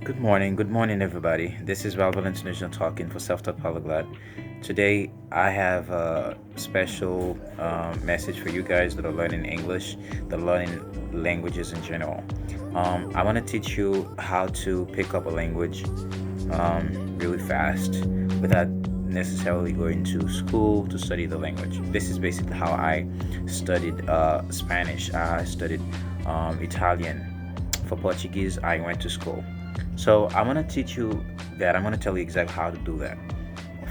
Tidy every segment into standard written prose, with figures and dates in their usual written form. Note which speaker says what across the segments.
Speaker 1: Good morning, everybody. This is Valval International talking for Self-Taught Polyglot. Today, I have a special message for you guys that are learning English, that are learning languages in general. I want to teach you how to pick up a language really fast without necessarily going to school to study the language. This is basically how I studied Spanish. I studied Italian. For Portuguese, I went to school. So I'm gonna teach you that. I'm gonna tell you exactly how to do that.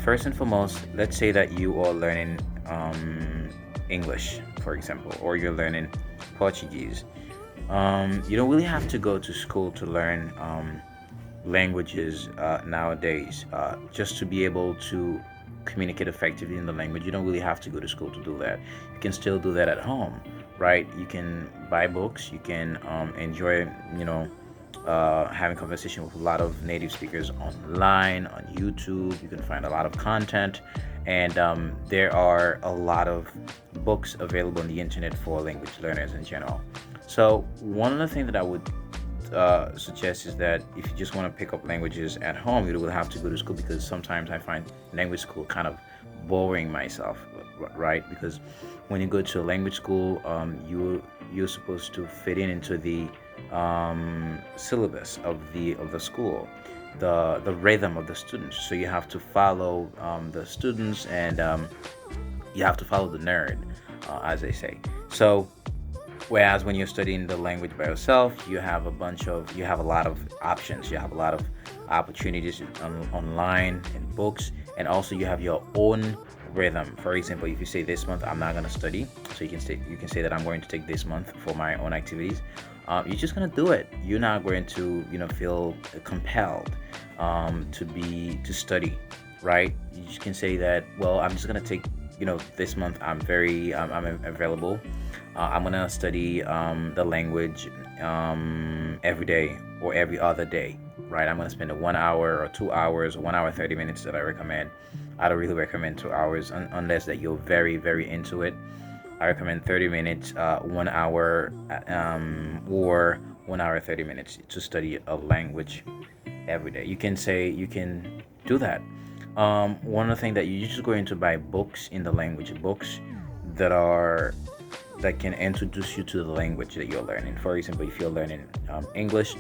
Speaker 1: First and foremost, let's say that you are learning English, for example, or you're learning Portuguese. You don't really have to go to school to learn languages nowadays. Just to be able to communicate effectively in the language, you don't really have to go to school to do that. You can still do that at home, right? You can buy books. You can enjoy, having conversation with a lot of native speakers online on YouTube. You can find a lot of content, and there are a lot of books available on the internet for language learners in general. So one of the things that I would suggest is that if you just want to pick up languages at home, you will have to go to school, because sometimes I find language school kind of boring myself, right? Because when you go to a language school, you're supposed to fit in into the syllabus of the school, the rhythm of the students. So you have to follow the students, and you have to follow the nerd, as they say. So whereas when you're studying the language by yourself, you have a lot of options. You have a lot of opportunities online and books, and also you have your own rhythm. For example, if you say this month I'm not gonna study, so you can say that I'm going to take this month for my own activities. You're just gonna do it. You're not going to feel compelled to study, right? You just can say that, well, I'm just gonna take this month I'm available. I'm gonna study the language every day or every other day, right? I'm gonna spend a 1 hour or 2 hours or 1 hour 30 minutes that I recommend. I don't really recommend 2 hours unless that you're very very into it. I recommend 30 minutes, 1 hour, or 1 hour 30 minutes to study a language every day. You can do that. One of the things that you just going to buy books in the language, books that are that can introduce you to the language that you're learning. For example, if you're learning English,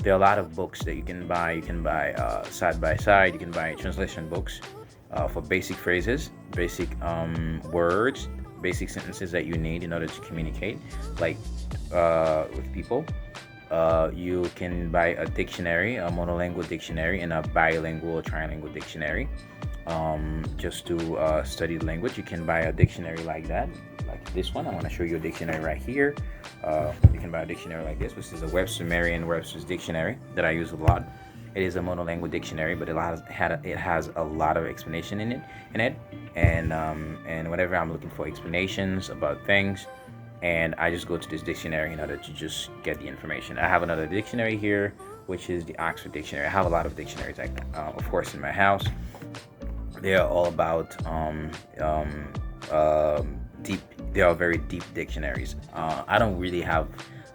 Speaker 1: there are a lot of books that you can buy. You can buy side by side. You can buy translation books for basic phrases, basic words, basic sentences that you need in order to communicate, like with people. You can buy a dictionary, a monolingual dictionary, and a bilingual or trilingual dictionary. Just to study the language, you can buy a dictionary like that, like this one. I want to show you a dictionary right here. You can buy a dictionary like this, which is a Webster Merriam-Webster's dictionary that I use a lot. It is a monolingual dictionary, but it has a lot of explanation in it, and whenever I'm looking for explanations about things, and I just go to this dictionary in order to just get the information. I have another dictionary here, which is the Oxford Dictionary. I have a lot of dictionaries, of course, in my house. They are all about deep. They are very deep dictionaries. I don't really have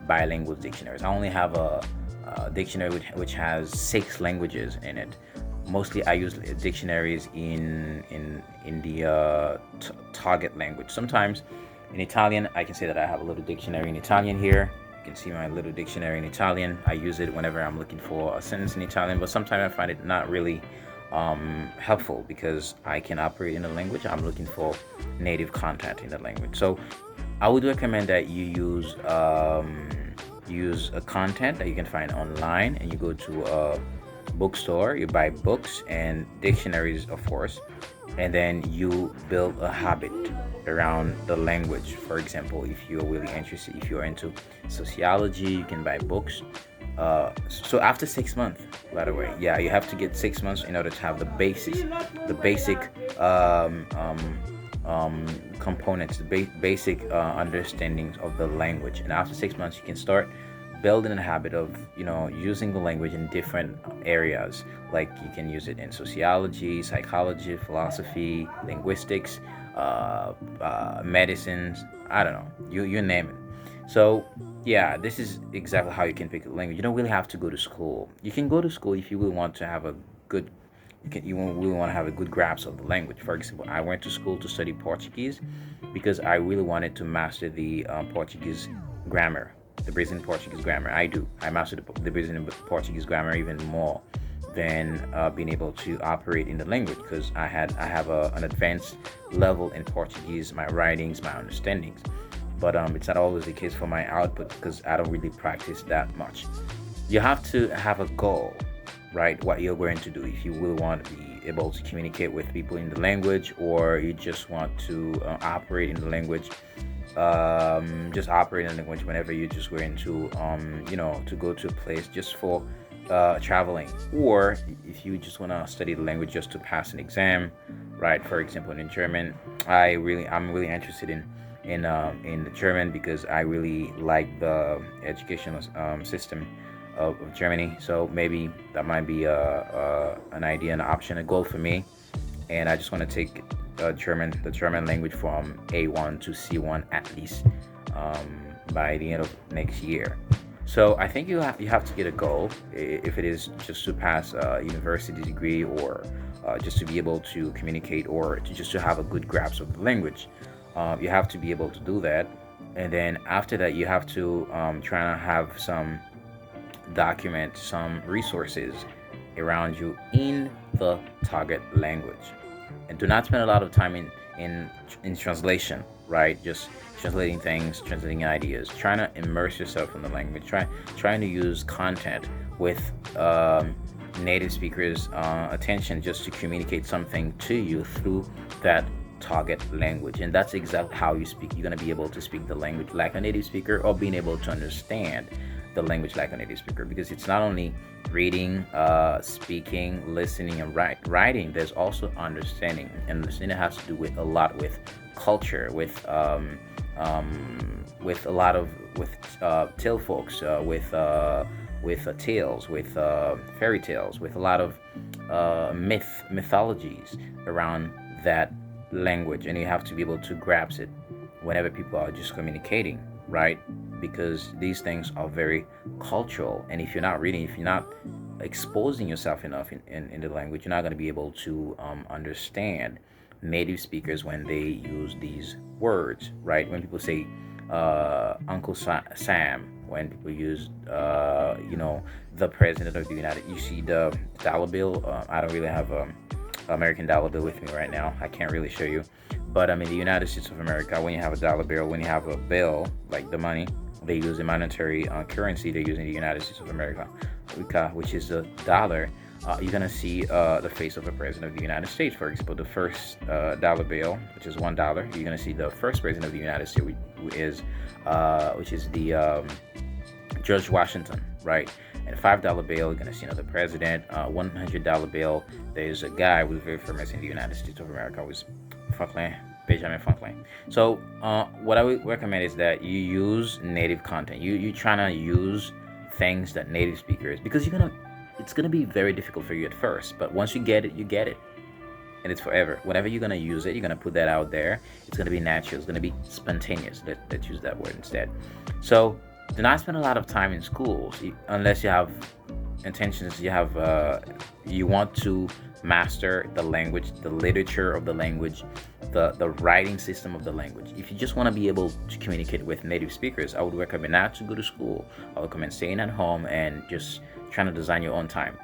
Speaker 1: bilingual dictionaries. I only have a dictionary which has 6 languages in it. Mostly, I use dictionaries in the target language. Sometimes in Italian, I can say that I have a little dictionary in Italian here. You can see my little dictionary in Italian. I use it whenever I'm looking for a sentence in Italian, but sometimes I find it not really helpful, because I can operate in the language. I'm looking for native content in the language. So I would recommend that you use a content that you can find online, and you go to a bookstore, you buy books and dictionaries, of course, and then you build a habit around the language. For example, if you're really interested, if you're into sociology, you can buy books. So after 6 months, by the way, yeah, you have to get 6 months in order to have the basic components, the basic understandings of the language. And after 6 months, you can start building a habit of using the language in different areas. Like, you can use it in sociology, psychology, philosophy, linguistics, medicines. I don't know, you name it. So yeah, this is exactly how you can pick a language. You don't really have to go to school. You can go to school if you really want to have a good you really want to have a good grasp of the language. For example, I went to school to study Portuguese because I really wanted to master the Portuguese grammar, the Brazilian Portuguese grammar. I mastered the Brazilian Portuguese grammar even more than being able to operate in the language because I have an advanced level in Portuguese, my writings, my understandings. But it's not always the case for my output because I don't really practice that much. You have to have a goal, right? What you're going to do if you will want to be able to communicate with people in the language, or you just want to operate in the language. Just operate in the language whenever you just going to, to go to a place just for traveling, or if you just want to study the language just to pass an exam, right? For example, in German, I'm really interested in the German because I really like the educational system of Germany. So maybe that might be an idea, an option, a goal for me. And I just want to take the German language from A1 to C1 at least by the end of next year. So I think you have to get a goal if it is just to pass a university degree, or just to be able to communicate, or to just to have a good grasp of the language. You have to be able to do that, and then after that you have to try to have some document, some resources around you in the target language, and do not spend a lot of time in translation, right? Just translating things, translating ideas, trying to immerse yourself in the language, trying to use content with native speakers attention just to communicate something to you through that target language. And that's exactly how you speak. You're going to be able to speak the language like a native speaker, or being able to understand the language like a native speaker, because it's not only reading, speaking, listening, and writing. There's also understanding, and understanding has to do with a lot with culture, with a lot of with tale folks, with tales, with fairy tales, with a lot of mythologies around that language, and you have to be able to grasp it whenever people are just communicating, right? Because these things are very cultural, and if you're not reading, if you're not exposing yourself enough in the language, you're not going to be able to understand native speakers when they use these words, right? When people say Uncle Sam, when people use the president of the United, you see the dollar bill. I don't really have American dollar bill with me right now. I can't really show you, but in the United States of America, when you have a dollar bill, when you have a bill, like the money, they use a monetary currency they use in the United States of America, which is the dollar. You're gonna see the face of a president of the United States. For example, the first dollar bill, which is $1, you're gonna see the first president of the United States, which is the George Washington, right? And $5 bill, you're gonna see another president. $100 bill, there's a guy who's very famous in the United States of America, who's Benjamin Franklin. So what I would recommend is that you use native content. You trying to use things that native speakers, because it's gonna be very difficult for you at first, but once you get it, and it's forever. Whenever you're gonna use it, you're gonna put that out there. It's gonna be natural. It's gonna be spontaneous. Let's use that word instead. So do not spend a lot of time in schools unless you have intentions. You want to master the language, the literature of the language, the writing system of the language. If you just want to be able to communicate with native speakers, I would recommend not to go to school. I would recommend staying at home and just trying to design your own time.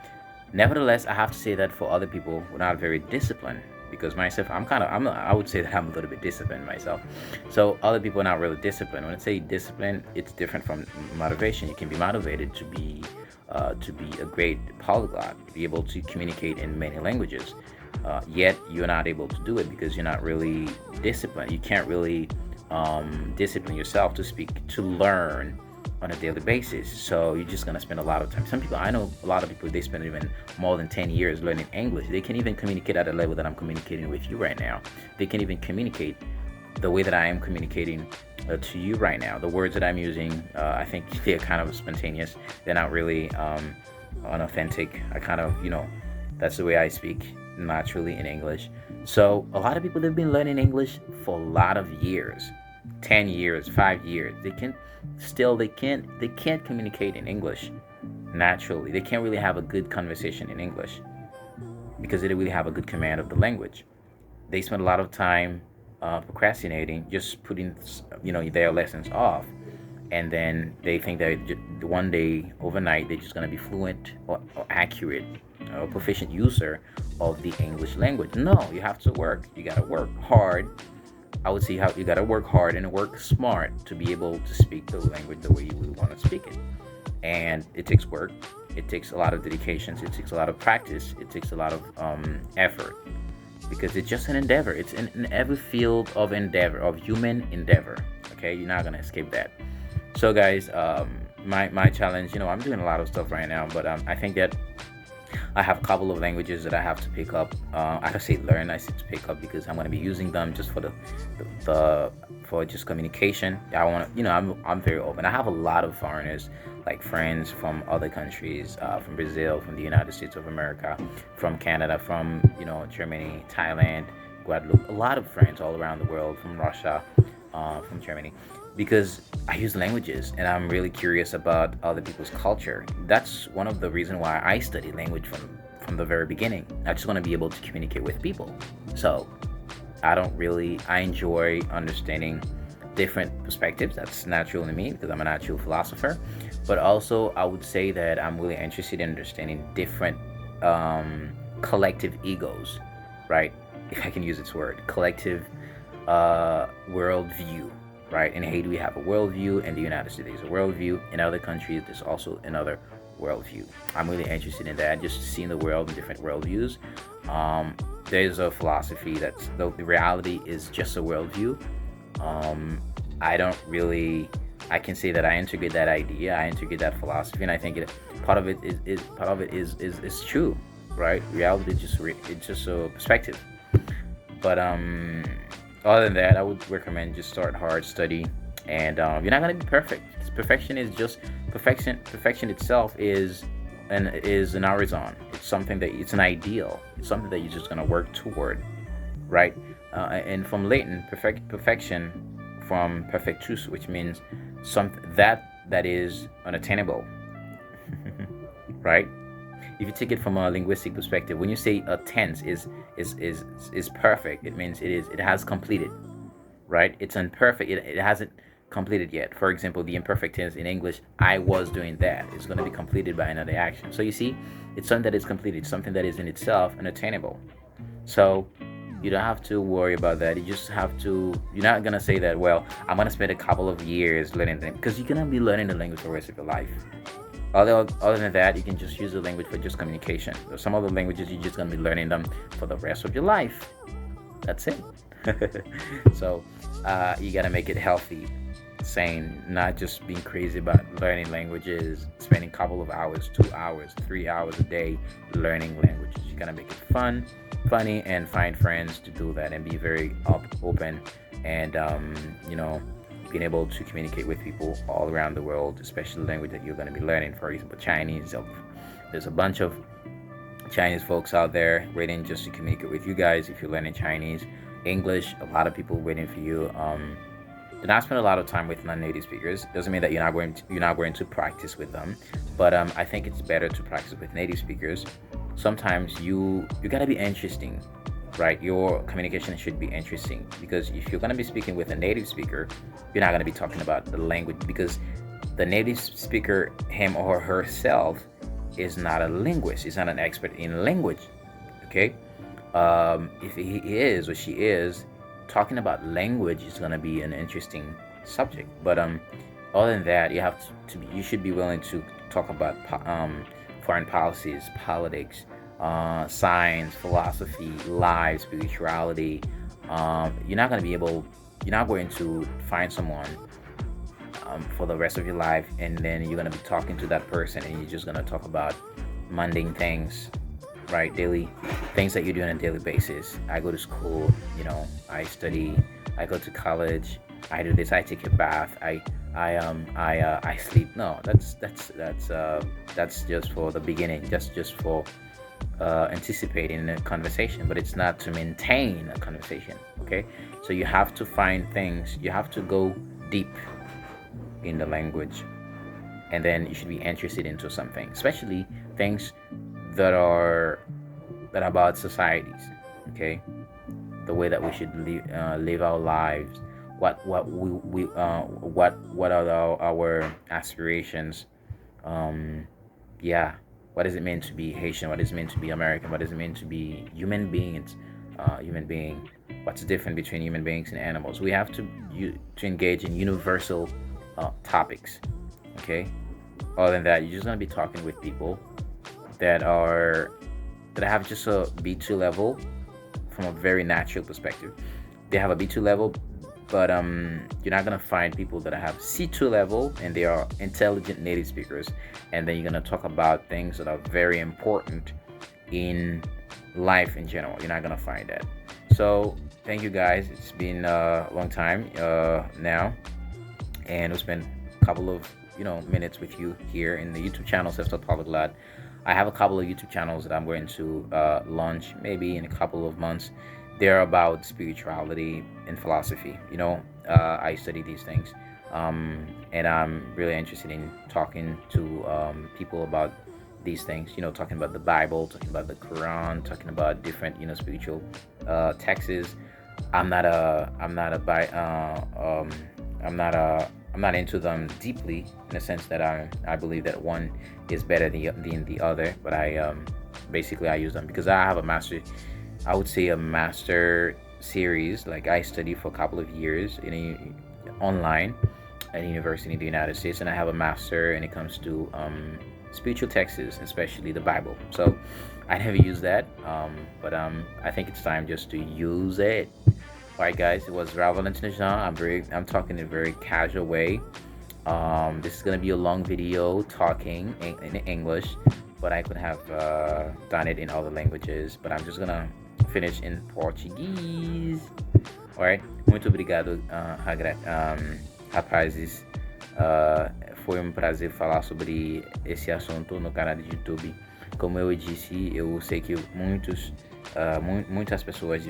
Speaker 1: Nevertheless, I have to say that for other people who are not very disciplined, because myself, I would say that I'm a little bit disciplined myself. So other people are not really disciplined. When I say discipline, it's different from motivation. You can be motivated to be a great polyglot, to be able to communicate in many languages. Yet you're not able to do it because you're not really disciplined. You can't really discipline yourself to speak, to learn on a daily basis. So you're just gonna spend a lot of time. Some people, I know a lot of people, they spend even more than 10 years learning English. They can even communicate at a level that I'm communicating with you right now. They can even communicate the way that I am communicating to you right now. The words that I'm using, I think they're kind of spontaneous. They're not really unauthentic. I kind of, that's the way I speak naturally in English. So a lot of people, they've been learning English for a lot of years. 10 years, 5 years, they can't communicate in English naturally. They can't really have a good conversation in English because they don't really have a good command of the language. They spend a lot of time procrastinating, just putting their lessons off, and then they think that one day overnight they're just going to be fluent or accurate or proficient user of the English language. No, you have to work. You got to work hard. I would say how you got to work hard and work smart to be able to speak the language the way you would want to speak it. And it takes work. It takes a lot of dedication. It takes a lot of practice. It takes a lot of effort because it's just an endeavor. It's in every field of endeavor, of human endeavor. Okay, you're not gonna escape that. So, guys, my challenge. I'm doing a lot of stuff right now, but I think that I have a couple of languages that I have to pick up. I don't say learn, I say to pick up because I'm going to be using them just for the for just communication. I want to, I'm very open. I have a lot of foreigners, like friends from other countries, from Brazil, from the United States of America, from Canada, from Germany, Thailand, Guadeloupe. A lot of friends all around the world, from Russia, from Germany, because I use languages and I'm really curious about other people's culture. That's one of the reasons why I study language from the very beginning. I just want to be able to communicate with people. So I enjoy understanding different perspectives. That's natural to me because I'm a natural philosopher. But also, I would say that I'm really interested in understanding different collective egos, right? If I can use its word, collective worldview, right? In Haiti, we have a worldview. In the United States, there's a worldview. In other countries, there's also another worldview. I'm really interested in that, just seeing the world in different worldviews. There's a philosophy that's the reality is just a worldview. I don't really. I can say that I integrate that idea, I integrate that philosophy, and I think part of it is true, right? Reality is it's just a perspective. But other than that, I would recommend just start hard, study, and you're not gonna be perfect. Perfection is just perfection. Perfection itself is an horizon. It's something that it's an ideal. It's something that you're just gonna work toward, right? And from Latin, perfection, from perfectus, which means something that is unattainable, right? If you take it from a linguistic perspective, when you say a tense is perfect, it means it has completed, right? It's imperfect. It hasn't completed yet. For example, the imperfect tense in English, I was doing that, is going to be completed by another action. So you see, it's something that is completed, something that is in itself unattainable. So you don't have to worry about that. You just have to. You're not gonna say that. Well, I'm gonna spend a couple of years learning them because you're gonna be learning the language for the rest of your life. Other than that, you can just use the language for just communication. Some other languages you're just gonna be learning them for the rest of your life. That's it. So you gotta make it healthy, sane, not just being crazy about learning languages, spending a couple of hours, 2 hours, 3 hours a day learning languages. You gotta make it fun, funny, and find friends to do that, and be very open, and being able to communicate with people all around the world, especially the language that you're going to be learning. For example, Chinese. There's a bunch of Chinese folks out there waiting just to communicate with you guys if you're learning Chinese. English, a lot of people waiting for you. Do not spend a lot of time with non-native speakers. Doesn't mean that you're not going to practice with them, but I think it's better to practice with native speakers. Sometimes you gotta be interesting, right? Your communication should be interesting, because if you're gonna be speaking with a native speaker, you're not gonna be talking about the language, because the native speaker, him or herself, is not a linguist. Is not an expert in language. Okay, if he is or she is, talking about language is going to be an interesting subject. But other than that, you have you should be willing to talk about foreign policies, politics, science, philosophy, life, spirituality. You're not going to find someone for the rest of your life, and then you're going to be talking to that person, and you're just going to talk about mundane things, right? Daily things that you do on a daily basis. I go to school, I study, I go to college, I do this, I take a bath, I sleep. No, that's just for the beginning. That's just for anticipate in a conversation, but it's not to maintain a conversation. Okay, so you have to find things. You have to go deep in the language, and then you should be interested into something, especially things that are about societies. Okay, the way that we should live our lives, what are our aspirations, um, yeah, what does it mean to be Haitian, what does it mean to be American, what does it mean to be human beings, human being, what's different between human beings and animals. We have to engage in universal topics. Okay, other than that, you're just going to be talking with people that are that have just a B2 level from a very natural perspective. They have a B2 level, but you're not gonna find people that have C2 level and they are intelligent native speakers. And then you're gonna talk about things that are very important in life in general. You're not gonna find that. So thank you guys. It's been a long time now, and we spent a couple of minutes with you here in the YouTube channel Self-Taught Polyglot. I have a couple of YouTube channels that I'm going to launch maybe in a couple of months. They're about spirituality and philosophy. I study these things, and I'm really interested in talking to people about these things. Talking about the Bible, talking about the Quran, talking about different spiritual texts. I'm not into them deeply, in the sense that I believe that one is better than the other, but I use them because I have I would say a master series. Like, I studied for a couple of years online at a university in the United States, and I have a master when it comes to spiritual texts, especially the Bible. So I never use that, but I think it's time just to use it. Alright, guys, it was Raul Valentin. I'm talking in a very casual way. This is gonna be a long video talking in English, but I could have done it in other languages. But I'm just gonna finish in Portuguese. Alright, muito obrigado, rapazes. Foi prazer falar sobre esse assunto no canal do YouTube. Como eu disse, eu sei que muitas pessoas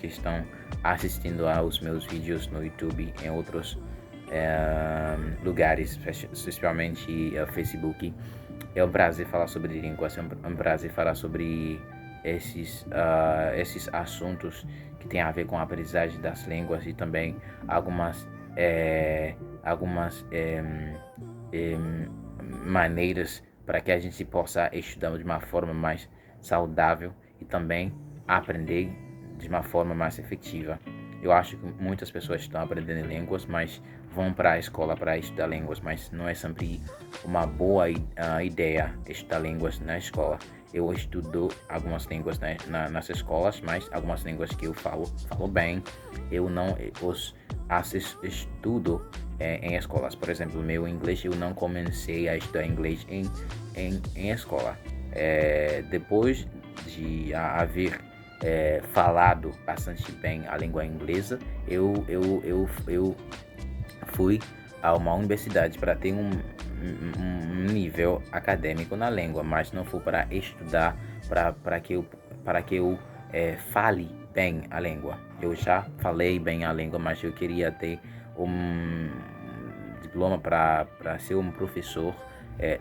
Speaker 1: que estão assistindo aos meus vídeos no YouTube em outros lugares, especialmente Facebook. É um prazer falar sobre línguas, é um prazer falar sobre esses assuntos que têm a ver com a aprendizagem das línguas e também algumas maneiras para que a gente possa estudar de uma forma mais saudável e também aprender de uma forma mais efetiva. Eu acho que muitas pessoas estão aprendendo línguas, mas vão para a escola para estudar línguas, mas não é sempre uma boa ideia estudar línguas na escola. Eu estudo algumas línguas nas escolas, mas algumas línguas que eu falo bem, eu não os estudo em escolas. Por exemplo, meu inglês, eu não comecei a estudar inglês em escola. Depois de haver falado bastante bem a língua inglesa, eu fui a uma universidade para ter um nível acadêmico na língua, mas não fui para estudar para que eu fale bem a língua. Eu já falei bem a língua, mas eu queria ter um diploma para ser um professor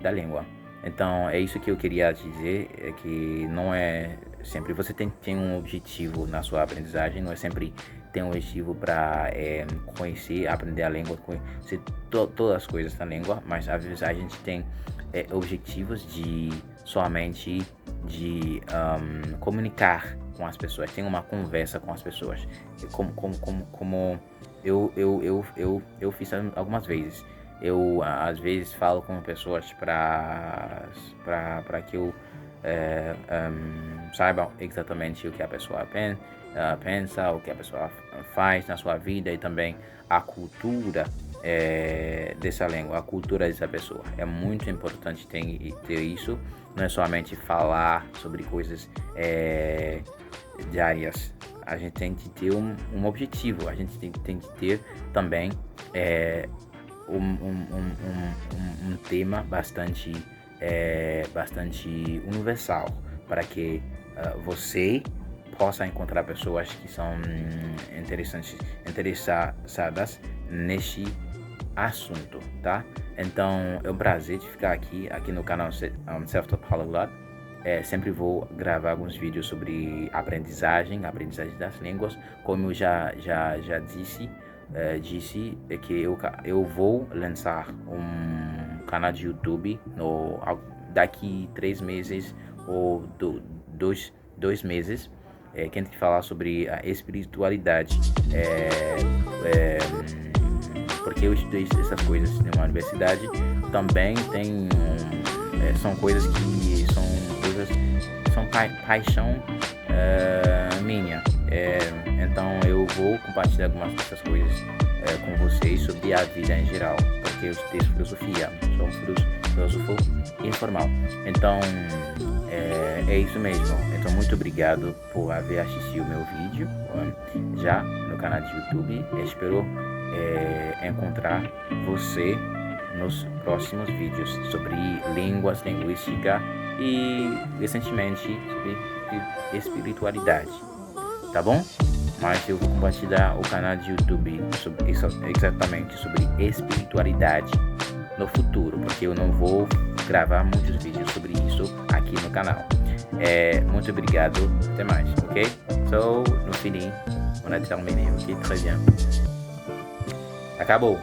Speaker 1: da língua. Então é isso que eu queria dizer, é que não é sempre você tem um objetivo na sua aprendizagem, não é sempre tem um objetivo para conhecer, aprender a língua, conhecer todas as coisas da língua, mas às vezes a gente tem objetivos de somente de comunicar com as pessoas, tem uma conversa com as pessoas, como eu fiz algumas vezes. Eu às vezes falo com pessoas para que eu saiba exatamente o que a pessoa pensa, o que a pessoa faz na sua vida e também a cultura dessa língua, a cultura dessa pessoa. É muito importante ter isso, não é somente falar sobre coisas diárias. A gente tem que ter um objetivo, a gente tem que ter também um tema bastante universal. para que você possa encontrar pessoas que são interessadas neste assunto, tá? Então é um prazer de ficar aqui no canal Self-Taught Polyglot. Sempre vou gravar alguns vídeos sobre aprendizagem das línguas. Como eu já disse que eu vou lançar um canal de YouTube daqui 3 meses ou 2 meses, que a gente falar sobre a espiritualidade, porque eu estudei essas coisas numa universidade. Também são coisas que são paixão minha. Então eu vou compartilhar algumas dessas coisas com vocês sobre a vida em geral, porque eu estudei filosofia, sou um filósofo informal. Então é isso mesmo. Então muito obrigado por haver assistido o meu vídeo já no canal de YouTube. Espero encontrar você nos próximos vídeos sobre linguística e recentemente sobre espiritualidade, tá bom? Mas eu vou compartilhar o canal de YouTube exatamente sobre espiritualidade no futuro, porque eu não vou gravar muitos vídeos sobre isso aqui no canal. Muito obrigado, até mais, ok? So, no fini, on a terminé, ok? Très bien. Acabou.